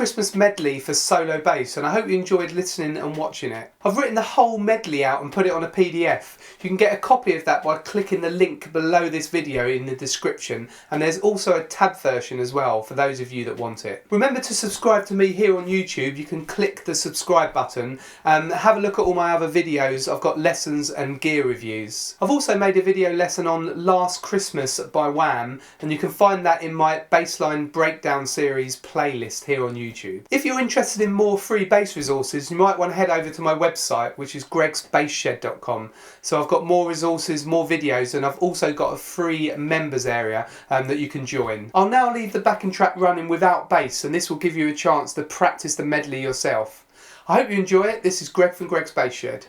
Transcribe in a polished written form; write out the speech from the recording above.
Christmas medley for solo bass, and I hope you enjoyed listening and watching it. I've written the whole medley out and put it on a PDF. You can get a copy of that by clicking the link below this video in the description, and there's also a tab version as well for those of you that want it. Remember to subscribe to me here on YouTube. You can click the subscribe button and have a look at all my other videos. I've got lessons and gear reviews. I've also made a video lesson on Last Christmas by Wham, and you can find that in my bassline breakdown series playlist here on YouTube. If you're interested in more free bass resources, you might want to head over to my website, which is gregsbassshed.com. So I've got more resources, more videos, and I've also got a free members area that you can join. I'll now leave the backing track running without bass, and this will give you a chance to practice the medley yourself. I hope you enjoy it. This is Greg from Greg's Bass Shed.